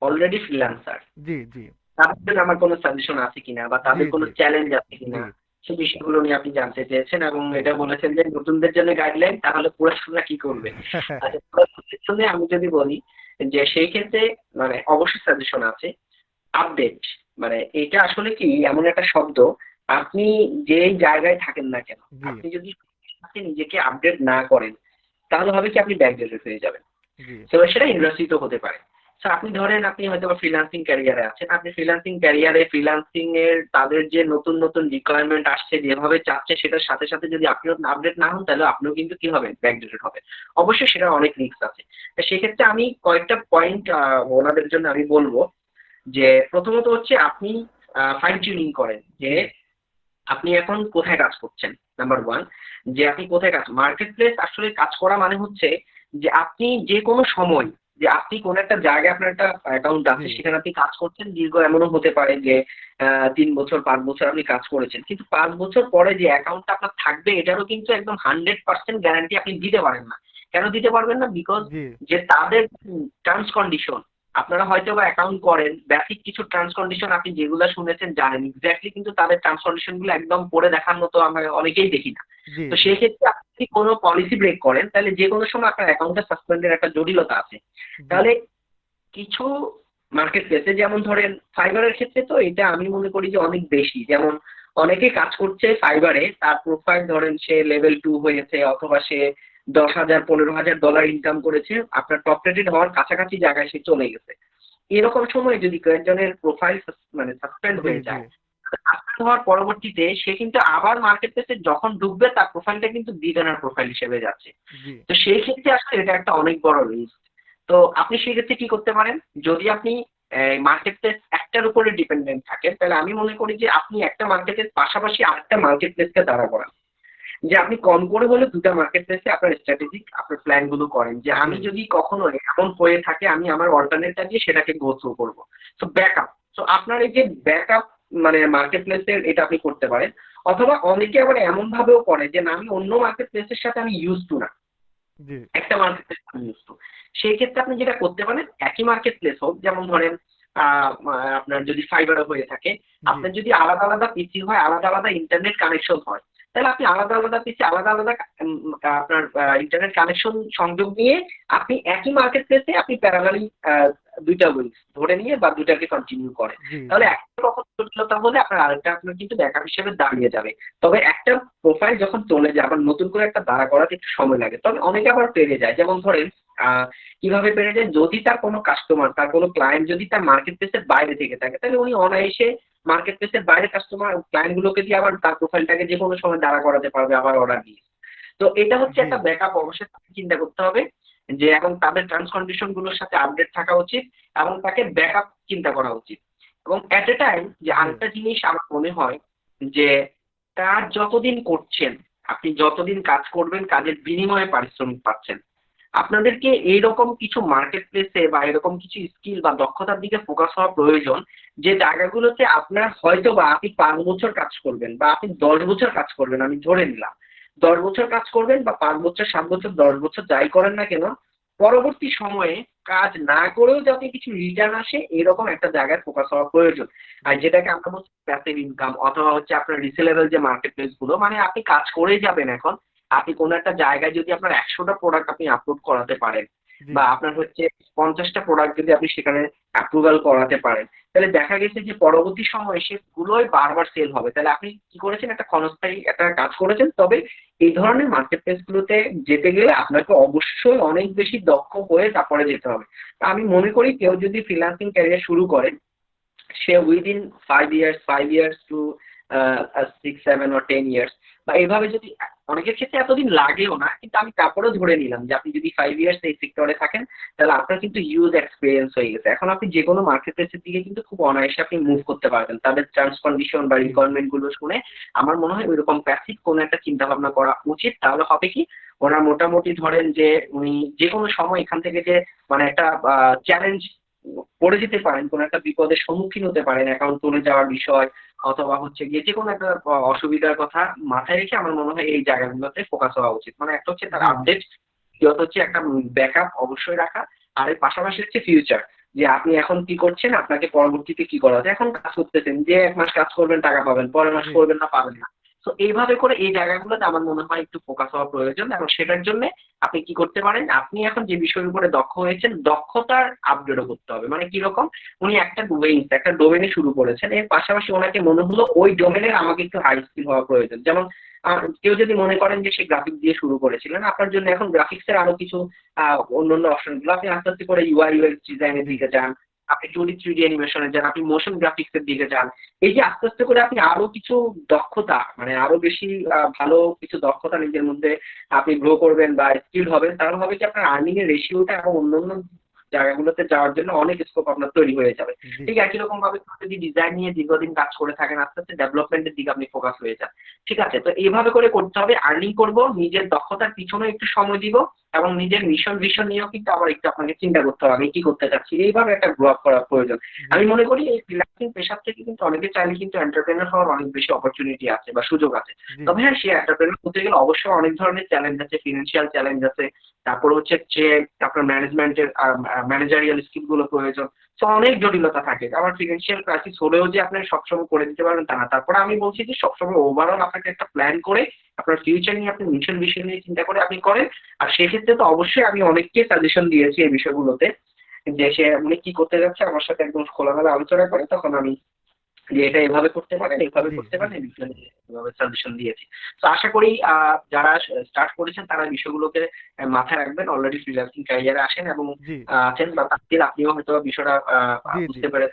Already freelancer, জি, জি, তাদের জন্য আমার কোনো সাজেশন আছে কিনা বা জি, তাদের কোনো জি, চ্যালেঞ্জ আছে জি, কিনা, সে বিষয়গুলো নিয়ে আপনি জানতে চেয়েছেন এবং জি। এটা বলেছেন যে নতুনদের জন্য গাইডলাইন, তাহলে পুরাতনরা কি করবে? আচ্ছা, পুরাতনদের জন্য আমি যদি বলি যে সেই ক্ষেত্রে মানে অবশ্যই সাজেশন আছে। আপডেট, মানে এটা আসলে কি এমন একটা শব্দ, আপনি যেই জায়গায় থাকেন না কেন, জি, আপনি যদি নিজেকে আপডেট না করেন তাহলে হবে কি আপনি ব্যাকডেটেড হয়ে যাবেন। জি, তো সেটা ইন্ডাস্ট্রিতে হতে পারে। তো আপনি ধরেন আপনি হয়তো ফ্রিল্যান্সিং ক্যারিয়ারে আছেন, আপনি ফ্রিল্যান্সিং ক্যারিয়ারে ফ্রিল্যান্সিং এর তাদের যে নতুন নতুন রিকোয়ারমেন্ট আসছে যেভাবে চাচ্ছে সেটার সাথে সাথে যদি আপনিও আপডেট না হন তাহলে আপনিও কিন্তু কি হবে, ব্যাকডেটেড হবে। অবশ্যই সেটা অনেক রিস্ক আছে। তো সেক্ষেত্রে আমি কয়েকটা পয়েন্ট ওনাদের জন্য আমি বলবো যে প্রথমত হচ্ছে আপনি ফাইন টিউনিং করেন যে জি, আপনি এখন কোথায় কাজ করছেন। নাম্বার ওয়ান, যে আপনি কোথায় কাজ, মার্কেট প্লেস আসলে কাজ করা মানে হচ্ছে যে আপনি যে কোনো সময়, যে আপনি কোন একটা জায়গায় আপনার একটা অ্যাকাউন্ট জি, আছে সেখানে আপনি কাজ করছেন, দীর্ঘ এমনও হতে পারে যে 3 বছর 5 বছর আপনি কাজ করেছেন, কিন্তু 5 বছর পরে যে অ্যাকাউন্টটা আপনার থাকবে এটারও কিন্তু একদম 100% গ্যারান্টি আপনি দিতে পারেন না। কেন দিতে পারবেন না? বিকজ জি, যে তাদের টার্মস কন্ডিশন, আপনারা হয়তো বা অ্যাকাউন্ট করেন, বেসিক কিছু টার্মস কন্ডিশন আপনি যেগুলো শুনেছেন জানেন এক্স্যাক্টলি, কিন্তু তাদের টার্মস কন্ডিশন গুলো একদম পড়ে দেখার মতো আমরা অনেকেই দেখি না। জি, তো জি, সেই ক্ষেত্রে আপনি যদি কোনো পলিসি ব্রেক করেন তাহলে যে কোনো সময় আপনার অ্যাকাউন্টটা সাসপেন্ডের একটা জটিলতা আছে। জি, তাহলে কিছু মার্কেট প্লেসে যেমন ধরেন ফাইবারের ক্ষেত্রে তো এটা আমি মনে করি যে অনেক বেশি, যেমন অনেকে কাজ করছে ফাইবারে, তার প্রোফাইল ধরেন সে লেভেল 2 হয়েছে অথবা সে 10,000 15,000 ডলার ইনকাম করেছে, আপনার টপ রেটেড হওয়ার কাছাকাছি জায়গায় সে চলে গেছে। এরকম সময় যদি কয়েকজনের প্রোফাইল মানে সাসপেন্ড জি, হয়ে জি, যায়, সাসপেন্ড হওয়ার পরবর্তীতে সে কিন্তু আবার মার্কেট প্লেসে যখন ঢুকবে তার প্রোফাইলটা কিন্তু বিগিনার প্রোফাইল হিসেবে যাচ্ছে। জি, তো সেই ক্ষেত্রে আসলে এটা একটা অনেক বড় রিস্ক। তো আপনি সেক্ষেত্রে কি করতে পারেন, যদি আপনি মার্কেট প্লেস একটার উপরে ডিপেন্ডেন্ট থাকেন তাহলে আমি মনে করি যে আপনি একটা মার্কেটের পাশাপাশি আরেকটা মার্কেট প্লেসকে দাঁড়া করান। যে আপনি কম করে হলে দুটা মার্কেট প্লেসে আপনার স্ট্র্যাটেজিক আপনার প্ল্যান গুলো করেন যে জি, আমি যদি কখনো এমন হয়ে থাকে আমি আমার অল্টারনেটটা দিয়ে সেটাকে গো থ্রু করবো। তো ব্যাকআপ, তো আপনার এই যে ব্যাকআপ মানে মার্কেট প্লেসের এটা আপনি করতে পারেন। অথবা অনেকে আবার এমন ভাবেও করে যে না আমি অন্য মার্কেট প্লেসের সাথে আমি ইউজ টু না, জি, একটা মার্কেট প্লেস আমি ইউজ টু। সেই ক্ষেত্রে আপনি যেটা করতে পারেন, একই মার্কেট প্লেস হোক, যেমন ধরেন আপনার যদি ফাইবারে হয়ে থাকে, জি, আপনার যদি আলাদা আলাদা পিসি হয়, আলাদা আলাদা ইন্টারনেট কানেকশন হয়, তাহলে আপনি আলাদা আলাদা পিসি আলাদা আলাদা আপনার ইন্টারনেট কানেকশন সংযোগ নিয়ে আপনি একই মার্কেট প্লেসে আপনি প্যারালালি দুইটা উইংস ধরে নিয়ে বা দুইটাকে কন্টিনিউ করে, জি, তাহলে জি, একটা কখন জটিলতা হলে আপনার আরেকটা আপনার কিন্তু ব্যাকআপ হিসেবে দাঁড়িয়ে যাবে। তবে একটা প্রোফাইল যখন চলে যায় আবার নতুন করে একটা দাঁড়া করাতে একটু সময় লাগে, তবে অনেকে আবার পেরে যায়। যেমন ধরেন আহ কিভাবে পেরে যায়, যদি তার কোনো কাস্টমার তার কোনো ক্লায়েন্ট যদি তার মার্কেট প্লেসের বাইরে থেকে থাকে তাহলে উনি অনায়াসে মার্কেট প্লেসের বাইরে কাস্টমার ক্লায়েন্ট গুলোকে দিয়ে আবার তার প্রোফাইলটাকে যে কোনো সময় দাঁড়া করাতে পারবে আবার অর্ডার দিয়ে। তো এটা হচ্ছে জি, একটা ব্যাকআপ, অবশ্যই তাকে চিন্তা করতে হবে যে এখন তাদের টার্মস কন্ডিশন গুলোর সাথে আপডেট থাকা উচিত এবং তাকে ব্যাকআপ চিন্তা করা উচিত। এবং এট এ টাইম যে জি, আরেকটা জিনিস আমার মনে হয় যে কাজ যতদিন করছেন, আপনি যতদিন কাজ করবেন কাজের বিনিময়ে পারিশ্রমিক পাচ্ছেন, আপনাদেরকে এইরকম কিছু মার্কেট প্লেসে বা এরকম কিছু স্কিল বা দক্ষতার দিকে ফোকাস হওয়া প্রয়োজন যে জায়গাগুলোতে আপনার হয়তো বা আপনি 5 বছর কাজ করবেন বা আপনি 10 বছর কাজ করবেন, আমি ধরে নিলাম 10 বছর কাজ করবেন বা 5 বছর 7 বছর 10 বছর যাই করেন না কেন, পরবর্তী সময়ে কাজ না করেও যাতে কিছু রিটার্ন আসে এরকম একটা জায়গায় ফোকাস হওয়া প্রয়োজন। আর জি, যেটাকে আমরা বলছি প্যাসিভ ইনকাম অথবা হচ্ছে আপনার রিসেলেবল যে মার্কেট প্লেস গুলো, মানে আপনি কাজ করেই যাবেন এখন, আপনি কোনো একটা জায়গায় যদি আপনার 100টা প্রোডাক্ট আপনি আপলোড করাতে পারেন জি, বা আপনার হচ্ছে 50টা প্রোডাক্ট যদি আপনি সেখানে অ্যাপ্রুভাল করাতে পারেন, তাহলে দেখা গেছে যে পরবর্তী সময়ে সেগুলোই বারবার সেল হবে। তাহলে আপনি কি করেছেন, একটা ক্ষণস্থায়ী একটা কাজ করেছেন। তবে এই ধরনের মার্কেট প্লেস গুলোতে যেতে গেলে আপনাকে অবশ্যই অনেক বেশি দক্ষ হয়ে তারপরে যেতে হবে। তা আমি মনে করি কেউ যদি ফ্রিল্যান্সিং ক্যারিয়ার শুরু করে সে within 5 years 5 years to 6 7 or 10 years বা এইভাবে যদি, অনেকের ক্ষেত্রে এতদিন লাগেও না, কিন্তু আমি তারপরেও ধরে নিলাম যে আপনি যদি 5 ইয়ার্স এই সেক্টরে থাকেন তাহলে আপনার কিন্তু হিউজ এক্সপিরিয়েন্স হয়ে গেছে। এখন আপনি যে কোনো মার্কেট প্লেসের দিকে কিন্তু খুব অনায়াসে আপনি মুভ করতে পারবেন তাদের টার্মস কন্ডিশন বা জি, জি, রিকোয়ারমেন্ট গুলো শুনে। আমার মনে হয় ওইরকম প্যাসিভ কোনো একটা চিন্তা ভাবনা করা উচিত, তাহলে হবে কি ওনার মোটামুটি ধরেন যে উনি যে কোনো সময় এখান থেকে যে মানে একটা চ্যালেঞ্জ পড়ে যেতে পারেন, কোনো একটা বিপদের সম্মুখীন হতে পারেন, অ্যাকাউন্ট চলে যাওয়ার বিষয় অথবা হচ্ছে গিয়ে যে কোনো একটা অসুবিধার কথা মাথায় রেখে আমার মনে হয় এই জায়গাগুলোতে ফোকাস হওয়া উচিত। মানে একটা হচ্ছে তার জি, জি, আপডেট, দ্বিতীয়ত হচ্ছে একটা ব্যাকআপ অবশ্যই রাখা, আর এর পাশাপাশি হচ্ছে ফিউচার। যে আপনি এখন কি করছেন, আপনাকে পরবর্তীতে কি করা হচ্ছে। এখন কাজ করতেছেন, যে 1 মাস কাজ করবেন টাকা পাবেন, পরের মাস জি, করবেন না পাবেন না। তো এইভাবে করে এই জায়গাগুলোতে আমার মনে হয় একটু ফোকাস হওয়া প্রয়োজন, এবং সেটার জন্য আপনি কি করতে পারেন, আপনি এখন যে বিষয়ের উপরে দক্ষ হয়েছেন দক্ষতার আপগ্রেডও করতে হবে। মানে কিরকম, উনি একটা ডোমেনে শুরু করেছেন, এর পাশাপাশি ওনাকে মনে হলো ওই ডোমেনের আমাকে একটু হাই স্কিল হওয়া প্রয়োজন। যেমন কেউ যদি মনে করেন যে সে গ্রাফিক দিয়ে শুরু করেছিলেন, আপনার জন্য এখন গ্রাফিক্সের আরো কিছু অন্যান্য অপশনগুলো, আপনি আস্তে আস্তে করে ইউআই ইউএক্স ডিজাইনের জি, দিকে যান, আপনি 2D 3D অ্যানিমেশনে যান, আপনি মোশন গ্রাফিক্সের দিকে যান। এই যে আস্তে আস্তে করে আপনি আরো কিছু দক্ষতা, মানে আরো বেশি ভালো কিছু দক্ষতা নিজের মধ্যে আপনি গ্রো করবেন বা স্কিল হবেন, তাহলে হবে কি আপনার আর্নিং এর রেশিওটা এবং অন্যান্য জায়গাগুলোতে যাওয়ার জন্য অনেক স্কোপ আপনার তৈরি হয়ে যাবে। জি, ঠিক একই রকম ভাবে যদি ডিজাইন নিয়ে দীর্ঘদিন কাজ করে থাকেন, আস্তে আস্তে ডেভেলপমেন্টের দিকে আপনি ফোকাস হয়ে যান। ঠিক আছে, তো এইভাবে করে করতে হবে। আর্নিং করব, নিজের দক্ষতার পিছনে একটু সময় দিব, এবং নিজের মিশন ভিশন নিয়েও কিন্তু আবার একটু আপনাকে চিন্তা করতে হবে আমি কি করতে চাচ্ছি। এইভাবে একটা গ্রো আপ করা প্রয়োজন। জি, আমি মনে করি এই ফ্রিল্যান্সিং পেশার থেকে কিন্তু অনেকে চাইলে কিন্তু এন্টারপ্রেনার হওয়ার অনেক বেশি অপরচুনিটি আছে বা সুযোগ আছে। জি, তবে হ্যাঁ, সে এন্টারপ্রেনার হতে গেলে অবশ্যই অনেক ধরনের চ্যালেঞ্জ আছে, ফিনান্সিয়াল চ্যালেঞ্জ আছে, তারপর হচ্ছে যে আপনার ম্যানেজমেন্টের ম্যানেজারিয়াল স্কিল গুলো প্রয়োজন। তো অনেক জটিলতা থাকে। আবার ফিনান্সিয়াল ক্রাইসিস হলেও যে আপনি সবসময় করে দিতে পারবেন তা না। তারপরে আমি বলছি যে সবসময় ওভারঅল আপনাকে একটা প্ল্যান করে আপনার ফিউচার নিয়ে, আপনি মিশন ভিশন নিয়ে চিন্তা করে আপনি করেন। আর সেক্ষেত্রে তো অবশ্যই আমি অনেককে সাজেশন দিয়েছি এই বিষয়গুলোতে, যে সে উনি কি করতে যাচ্ছে আমার সাথে একদম খোলামেলা আলোচনা করে, তখন আমি যে এটা এভাবে করতে পারেন, এভাবে জি, করতে জি, পারেন, এই বিষয়ে এভাবে সাজেশন দিয়েছি। তো আশা করি যারা স্টার্ট করেছেন তারা বিষয়গুলোকে মাথায় রাখবেন, অলরেডি ফ্রিল্যান্সিং ক্যারিয়ারে আসেন এবং জি, আছেন বা থাকতেন, আপনিও হয়তো বিষয়টা জি, জি। বুঝতে পেরেছেন।